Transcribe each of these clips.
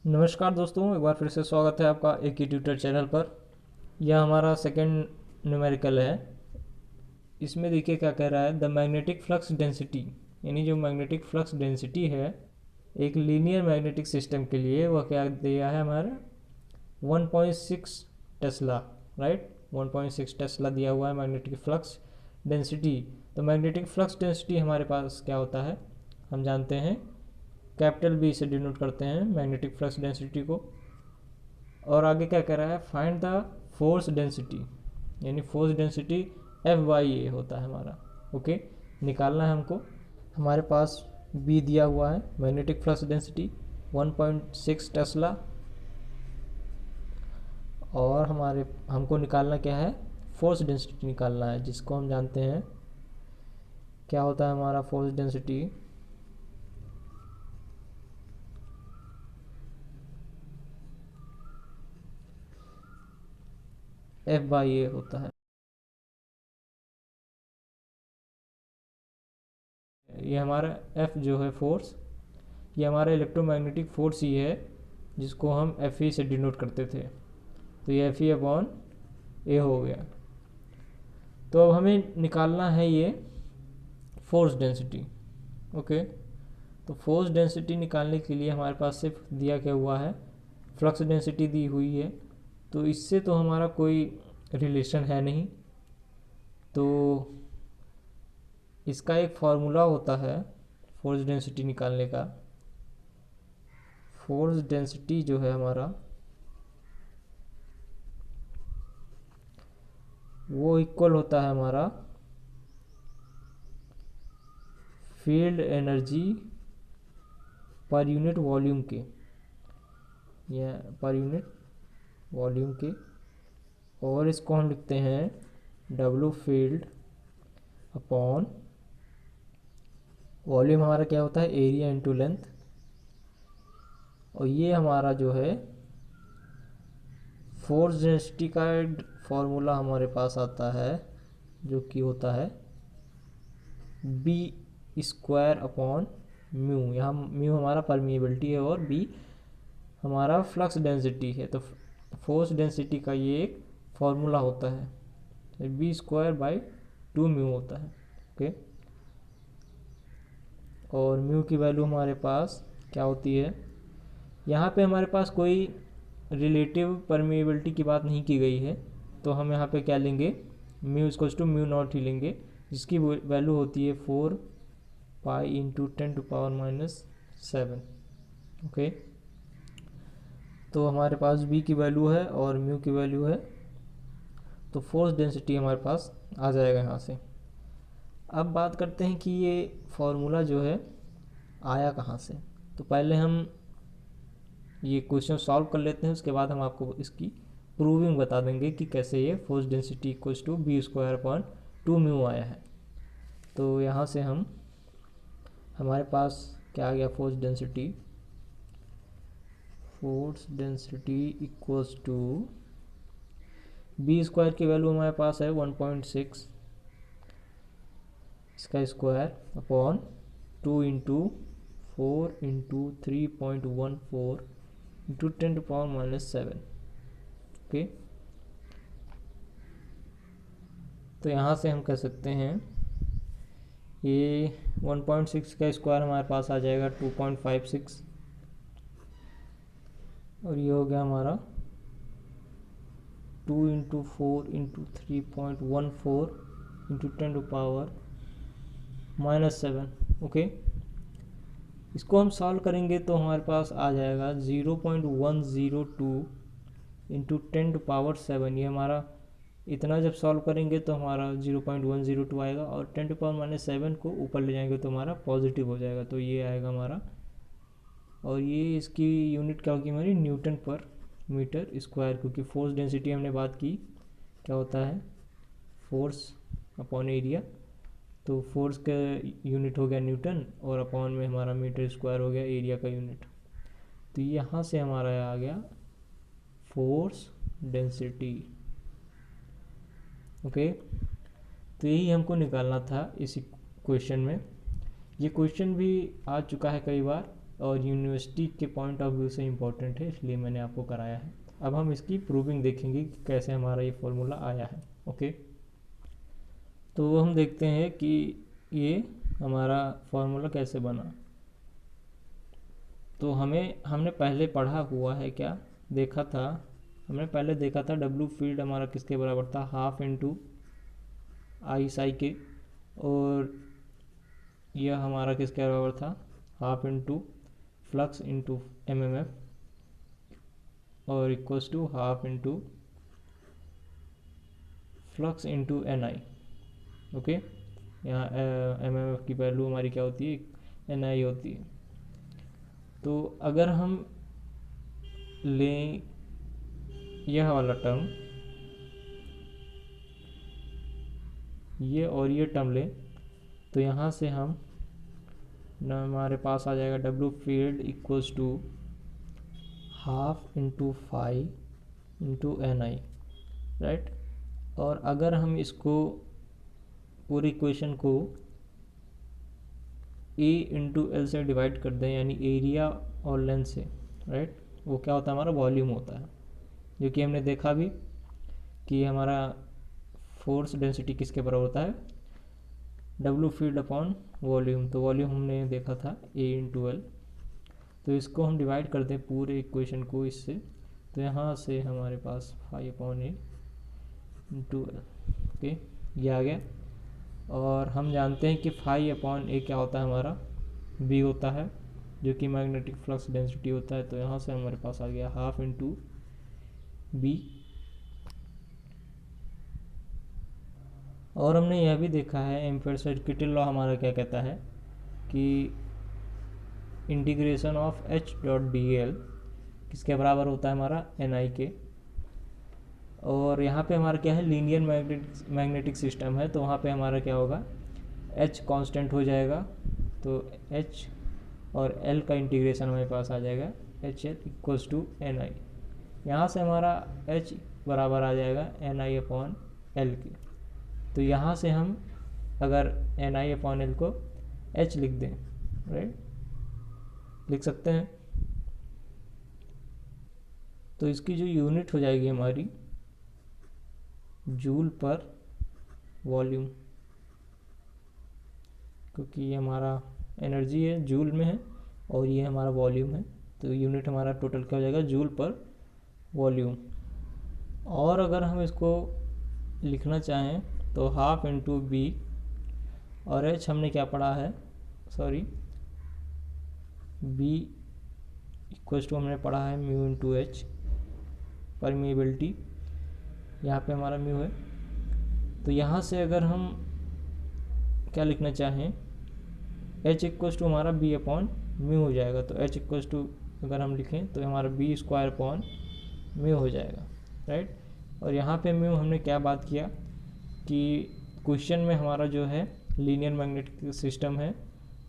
नमस्कार दोस्तों, एक बार फिर से स्वागत है आपका एक ही ट्यूटर चैनल पर। यह हमारा सेकंड न्यूमेरिकल है। इसमें देखिए क्या कह रहा है, द मैग्नेटिक फ्लक्स डेंसिटी, यानी जो मैग्नेटिक फ्लक्स डेंसिटी है एक लीनियर मैग्नेटिक सिस्टम के लिए, वह क्या दिया है हमारा 1.6 टेस्ला, राइट। 1.6 टेस्ला दिया हुआ है मैग्नेटिक फ्लक्स डेंसिटी। तो मैग्नेटिक फ्लक्स डेंसिटी हमारे पास क्या होता है, हम जानते हैं कैपिटल बी से डिनोट करते हैं मैग्नेटिक फ्लक्स डेंसिटी को। और आगे क्या कह रहा है, फाइंड द फोर्स डेंसिटी, यानी फोर्स डेंसिटी F/A होता है हमारा। ओके, निकालना है हमको। हमारे पास बी दिया हुआ है मैग्नेटिक फ्लक्स डेंसिटी 1.6 टेस्ला, और हमको निकालना क्या है, फोर्स डेंसिटी निकालना है, जिसको हम जानते हैं क्या होता है हमारा फोर्स डेंसिटी। F/A होता है। ये हमारा F जो है फोर्स, ये हमारा इलेक्ट्रोमैग्नेटिक फोर्स ही है, जिसको हम Fe से डिनोट करते थे। तो ये Fe/A हो गया। तो अब हमें निकालना है ये फोर्स डेंसिटी। ओके, तो फोर्स डेंसिटी निकालने के लिए हमारे पास सिर्फ दिया क्या हुआ है, फ्लक्स डेंसिटी दी हुई है। तो इससे तो हमारा कोई रिलेशन है नहीं। तो इसका एक फार्मूला होता है फोर्स डेंसिटी निकालने का। फोर्स डेंसिटी जो है हमारा, वो इक्वल होता है हमारा field energy per unit volume के, या पर यूनिट वॉल्यूम के। और इसको हम लिखते हैं W फील्ड अपॉन वॉल्यूम, हमारा क्या होता है एरिया इंटू लेंथ। और ये हमारा जो है फोर्स डेंसिटी का फॉर्मूला हमारे पास आता है, जो कि होता है बी स्क्वायर अपॉन म्यू। यहाँ म्यू हमारा परमिएबिलिटी है और बी हमारा फ्लक्स डेंसिटी है। तो फोर्स डेंसिटी का ये एक फॉर्मूला होता है, बी स्क्वायर बाई 2 म्यू होता है। ओके, और म्यू की वैल्यू हमारे पास क्या होती है, यहाँ पे हमारे पास कोई रिलेटिव परमिएबिलिटी की बात नहीं की गई है, तो हम यहाँ पे क्या लेंगे, mu equals to mu not ही लेंगे, जिसकी वैल्यू होती है 4 पाई इंटू 10⁻⁻⁷। ओके, तो हमारे पास बी की वैल्यू है और म्यू की वैल्यू है, तो फोर्स डेंसिटी हमारे पास आ जाएगा यहाँ से। अब बात करते हैं कि ये फॉर्मूला जो है आया कहाँ से। तो पहले हम ये क्वेश्चन सॉल्व कर लेते हैं, उसके बाद हम आपको इसकी प्रूविंग बता देंगे कि कैसे ये force density equals to B square upon 2 mu आया है। तो यहाँ से हमारे पास क्या आ गया, force density equals to B square की वैल्यू हमारे पास है 1.6, इसका square upon 2 into 4 into 3.14 into 10⁻⁻⁷। Okay, तो यहाँ से हम कह सकते हैं ये 1.6 का स्क्वायर हमारे पास आ जाएगा 2.56, और ये हो गया हमारा 2 इंटू 4 इंटू 3.14 इंटू 10⁻⁻⁷। ओके, इसको हम सॉल्व करेंगे तो हमारे पास आ जाएगा 0.102 इंटू 10⁻⁷। ये हमारा इतना जब सॉल्व करेंगे तो हमारा 0.102 आएगा, और 10⁻⁷ को ऊपर ले जाएंगे तो हमारा पॉजिटिव हो जाएगा, तो ये आएगा हमारा। और ये इसकी यूनिट क्या होगी हमारी, न्यूटन पर मीटर स्क्वायर, क्योंकि फोर्स डेंसिटी हमने बात की क्या होता है, फोर्स अपॉन एरिया। तो फोर्स का यूनिट हो गया न्यूटन, और अपॉन में हमारा मीटर स्क्वायर हो गया एरिया का यूनिट। तो यहाँ से हमारा आ गया फोर्स डेंसिटी। ओके, तो यही हमको निकालना था इस क्वेश्चन में। ये क्वेश्चन भी आ चुका है कई बार, और यूनिवर्सिटी के पॉइंट ऑफ व्यू से इम्पोर्टेंट है, इसलिए मैंने आपको कराया है। अब हम इसकी प्रूविंग देखेंगे कि कैसे हमारा ये फॉर्मूला आया है। ओके, तो वो हम देखते हैं कि ये हमारा फॉर्मूला कैसे बना। तो हमने पहले पढ़ा हुआ है, क्या देखा था, हमने पहले देखा था डब्लू फील्ड हमारा किसके बराबर था, हाफ इंटू आई साई के, और यह हमारा किसके बराबर था, half into flux into MMF, और equals to half into flux into N I. Okay, यहाँ एमएमएफ की वैल्यू हमारी क्या होती है, एन आई होती है। तो अगर हम लें यह वाला टर्म, ये और ये टर्म लें, तो यहाँ से हम ना हमारे पास आ जाएगा W field equals to half into five into N I, right. और अगर हम इसको पूरी इक्वेशन को ए इंटू एल से डिवाइड कर दें, यानी एरिया और लेंथ से, राइट, वो क्या होता है, हमारा वॉल्यूम होता है, जो कि हमने देखा भी कि हमारा फोर्स डेंसिटी किसके बराबर होता है, डब्लू फील्ड अपॉन वॉल्यूम। तो वॉल्यूम हमने देखा था ए इंटू एल। तो इसको हम डिवाइड कर दें पूरे इक्वेशन को इससे, तो यहाँ से हमारे पास 5/A इंटू एल। ओके, ये आ गया। और हम जानते हैं कि 5/A क्या होता है, हमारा बी होता है, जो कि मैग्नेटिक फ्लक्स डेंसिटी होता है। तो यहाँ से हमारे पास आ गया हाफ इंटू बी। और हमने यह भी देखा है, एम्पियर सर्किटल लॉ हमारा क्या कहता है कि integration of H dot D L किसके बराबर होता है, हमारा एन आई के। और यहाँ पे हमारा क्या है, लीनियर मैग्नेटिक सिस्टम है, तो वहाँ पे हमारा क्या होगा, एच कांस्टेंट हो जाएगा। तो एच और एल का इंटीग्रेशन हमारे पास आ जाएगा, H L equals to N I. यहाँ से हमारा एच बराबर आ जाएगा एन आई अपॉन एल के। तो यहाँ से हम अगर एन आई अपॉन एल को एच लिख दें, राइट, लिख सकते हैं। तो इसकी जो यूनिट हो जाएगी हमारी जूल पर वॉल्यूम, क्योंकि ये हमारा एनर्जी है जूल में है और ये हमारा वॉल्यूम है, तो यूनिट हमारा टोटल क्या हो जाएगा, जूल पर वॉल्यूम। और अगर हम इसको लिखना चाहें तो हाफ इंटू बी, और एच हमने क्या पढ़ा है, सॉरी, बी इक्वल्स टू हमने पढ़ा है म्यू इंटू एच, परमिएबिलिटी यहाँ पे हमारा म्यू है। तो यहाँ से अगर हम क्या लिखना चाहें, एच इक्वल्स टू हमारा बी अपॉन म्यू हो जाएगा। तो एच इक्वल्स टू अगर हम लिखें तो हमारा बी स्क्वायर अपॉन म्यू हो जाएगा, राइट। और यहाँ पे म्यू हमने क्या बात किया कि क्वेश्चन में हमारा जो है लीनियर मैग्नेटिक सिस्टम है,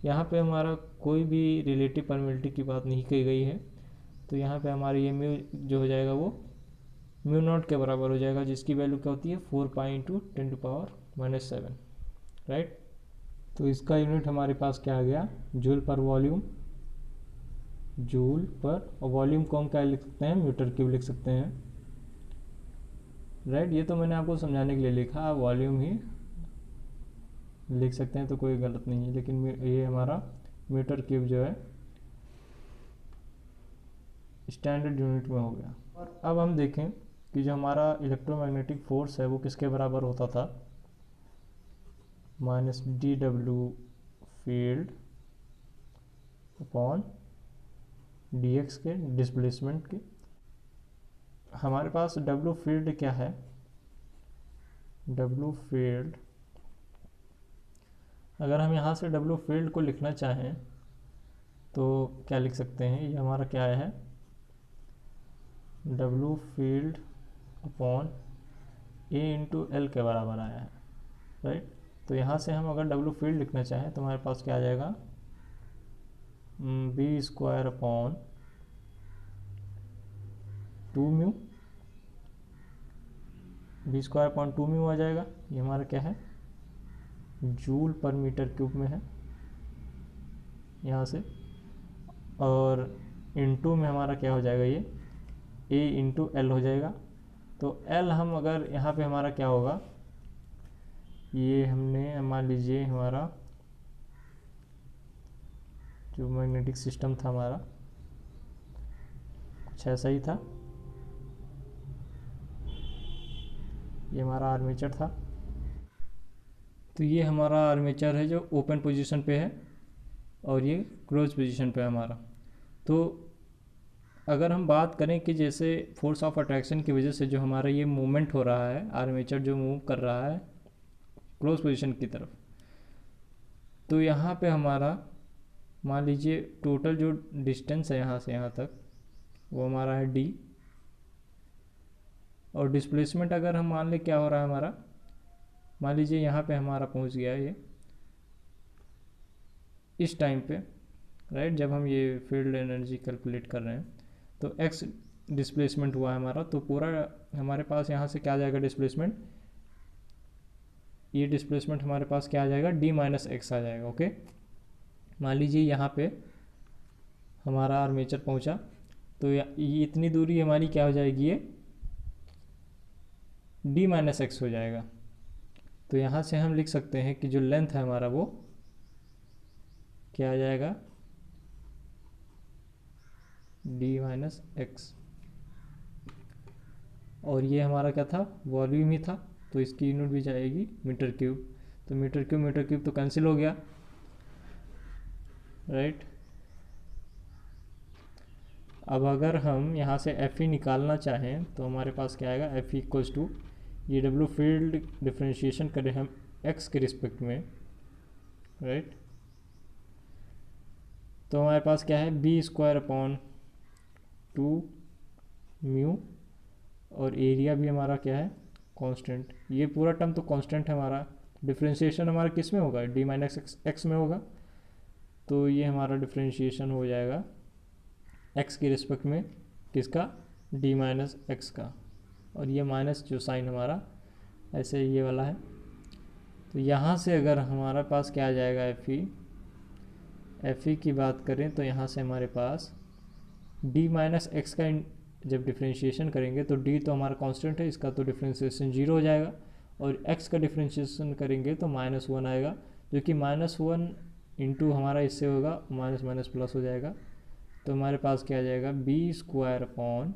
यहाँ पे हमारा कोई भी रिलेटिव परमिबिलिटी की बात नहीं की गई है। तो यहाँ पे हमारी ये म्यू जो हो जाएगा वो म्यू नॉट के बराबर हो जाएगा, जिसकी वैल्यू क्या होती है 4 × 10⁻⁻⁷, राइट। तो इसका यूनिट हमारे पास क्या आ गया, जूल पर वॉल्यूम, जूल पर, और वॉल्यूम को हम क्या लिख सकते हैं, मीटर क्यूब लिख सकते हैं, राइट। ये तो मैंने आपको समझाने के लिए लिखा, आप वॉल्यूम ही लिख सकते हैं तो कोई गलत नहीं है, लेकिन ये हमारा मीटर क्यूब जो है स्टैंडर्ड यूनिट में हो गया। और अब हम देखें कि जो हमारा इलेक्ट्रोमैग्नेटिक फोर्स है वो किसके बराबर होता था, -dw फील्ड अपॉन dx के, डिस्प्लेसमेंट के। हमारे पास w फील्ड क्या है, w फील्ड, अगर हम यहाँ से w फील्ड को लिखना चाहें तो क्या लिख सकते हैं, ये हमारा क्या है, w field upon a into L के बराबर आया है, राइट। तो यहाँ से हम अगर w फील्ड लिखना चाहें तो हमारे पास क्या आ जाएगा, B square upon 2μ, B square upon 2μ आ जाएगा। ये हमारा क्या है, जूल पर मीटर क्यूब में है यहाँ से। और इनटू में हमारा क्या हो जाएगा, ये ए इंटू एल हो जाएगा। तो एल हम अगर यहाँ पे हमारा क्या होगा, ये हमने मान लीजिए हमारा जो मैग्नेटिक सिस्टम था हमारा कुछ ऐसा ही था, ये हमारा आर्मेचर था। तो ये हमारा आर्मेचर है जो ओपन पोजीशन पे है और ये क्लोज पोजीशन पे है हमारा। तो अगर हम बात करें कि जैसे फोर्स ऑफ अट्रैक्शन की वजह से जो हमारा ये मूवमेंट हो रहा है, आर्मेचर जो मूव कर रहा है क्लोज पोजीशन की तरफ, तो यहाँ पे हमारा मान लीजिए टोटल जो डिस्टेंस है यहाँ से यहाँ तक वो हमारा है d, और डिस्प्लेसमेंट अगर हम मान लें क्या हो रहा है हमारा, मान लीजिए यहाँ पे हमारा पहुँच गया ये इस टाइम पे, राइट, जब हम ये फील्ड एनर्जी कैलकुलेट कर रहे हैं तो x डिस्प्लेसमेंट हुआ है हमारा। तो पूरा हमारे पास यहाँ से क्या आ जाएगा डिस्प्लेसमेंट, ये डिस्प्लेसमेंट हमारे पास क्या आ जाएगा, d माइनस एक्स आ जाएगा। ओके, मान लीजिए यहाँ पे हमारा आर्मेचर पहुँचा तो ये इतनी दूरी हमारी क्या हो जाएगी, ये d माइनस एक्स हो जाएगा। तो यहाँ से हम लिख सकते हैं कि जो लेंथ है हमारा वो क्या आ जाएगा, d माइनस एक्स। और ये हमारा क्या था, वॉल्यूम ही था, तो इसकी यूनिट भी जाएगी मीटर क्यूब। तो मीटर क्यूब तो कैंसिल हो गया, राइट। अब अगर हम यहाँ से एफ ई निकालना चाहें तो हमारे पास क्या आएगा, एफ ई इक्वल्स टू ये डब्ल्यू फील्ड डिफरेंशिएशन करें हम एक्स के रिस्पेक्ट में, राइट। तो हमारे पास क्या है, बी स्क्वायर अपॉन 2 म्यू, और एरिया भी हमारा क्या है, कांस्टेंट। ये पूरा टर्म तो कांस्टेंट है हमारा। डिफरेंशिएशन हमारा किस में होगा, डी माइनस एक्स में होगा। तो ये हमारा डिफरेंशिएशन हो जाएगा एक्स के रिस्पेक्ट में, किसका, डी माइनस एक्स का। और ये माइनस जो साइन हमारा ऐसे ये वाला है। तो यहाँ से अगर हमारा पास क्या आ जाएगा, एफ ई की बात करें तो यहाँ से हमारे पास डी माइनस एक्स का जब डिफरेंशिएशन करेंगे तो डी तो हमारा कांस्टेंट है, इसका तो डिफरेंशिएशन 0 हो जाएगा। और एक्स का डिफरेंशिएशन करेंगे तो -1 आएगा, जो कि -1 इंटू हमारा इससे होगा माइनस माइनस प्लस हो जाएगा। तो हमारे पास क्या आ जाएगा, बी स्क्वायर अपॉन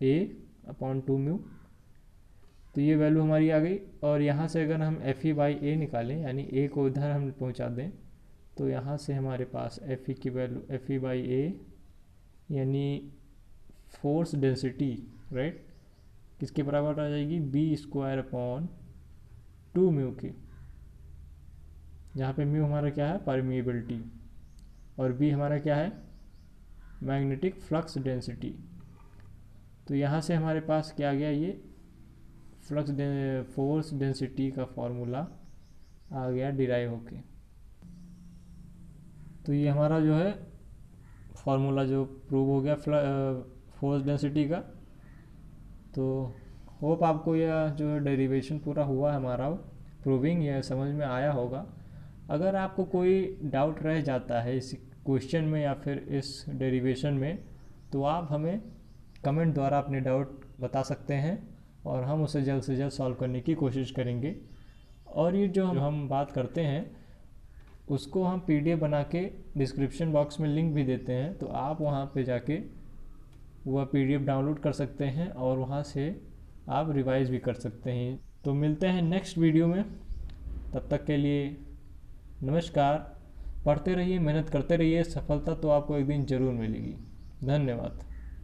ए अपॉन 2 म्यू। तो ये वैल्यू हमारी आ गई। और यहाँ से अगर हम एफ ई बाई ए निकालें, यानी ए को इधर हम पहुँचा दें, तो यहाँ से हमारे पास एफ ई की वैल्यू एफ ई बाई ए यानी फोर्स डेंसिटी, राइट, किसके बराबर आ जाएगी, बी स्क्वायर अपॉन 2 म्यू की, जहाँ पे म्यू हमारा क्या है, परमिएबिलिटी, और बी हमारा क्या है, मैग्नेटिक फ्लक्स डेंसिटी। तो यहाँ से हमारे पास क्या आ गया, ये फोर्स डेंसिटी का फॉर्मूला आ गया डिराइव होके। तो ये हमारा जो है फॉर्मूला जो प्रूव हो गया फोर्स डेंसिटी का। तो होप आपको यह जो डेरिवेशन पूरा हुआ हमारा प्रूविंग, यह समझ में आया होगा। अगर आपको कोई डाउट रह जाता है इस क्वेश्चन में या फिर इस डेरिवेशन में, तो आप हमें कमेंट द्वारा अपने डाउट बता सकते हैं और हम उसे जल्द से जल्द सॉल्व करने की कोशिश करेंगे। और ये जो हम बात करते हैं उसको हम PDF बना के डिस्क्रिप्शन बॉक्स में लिंक भी देते हैं, तो आप वहाँ पे जाके वह PDF डाउनलोड कर सकते हैं और वहाँ से आप रिवाइज भी कर सकते हैं। तो मिलते हैं नेक्स्ट वीडियो में, तब तक के लिए नमस्कार। पढ़ते रहिए, मेहनत करते रहिए, सफलता तो आपको एक दिन ज़रूर मिलेगी। धन्यवाद।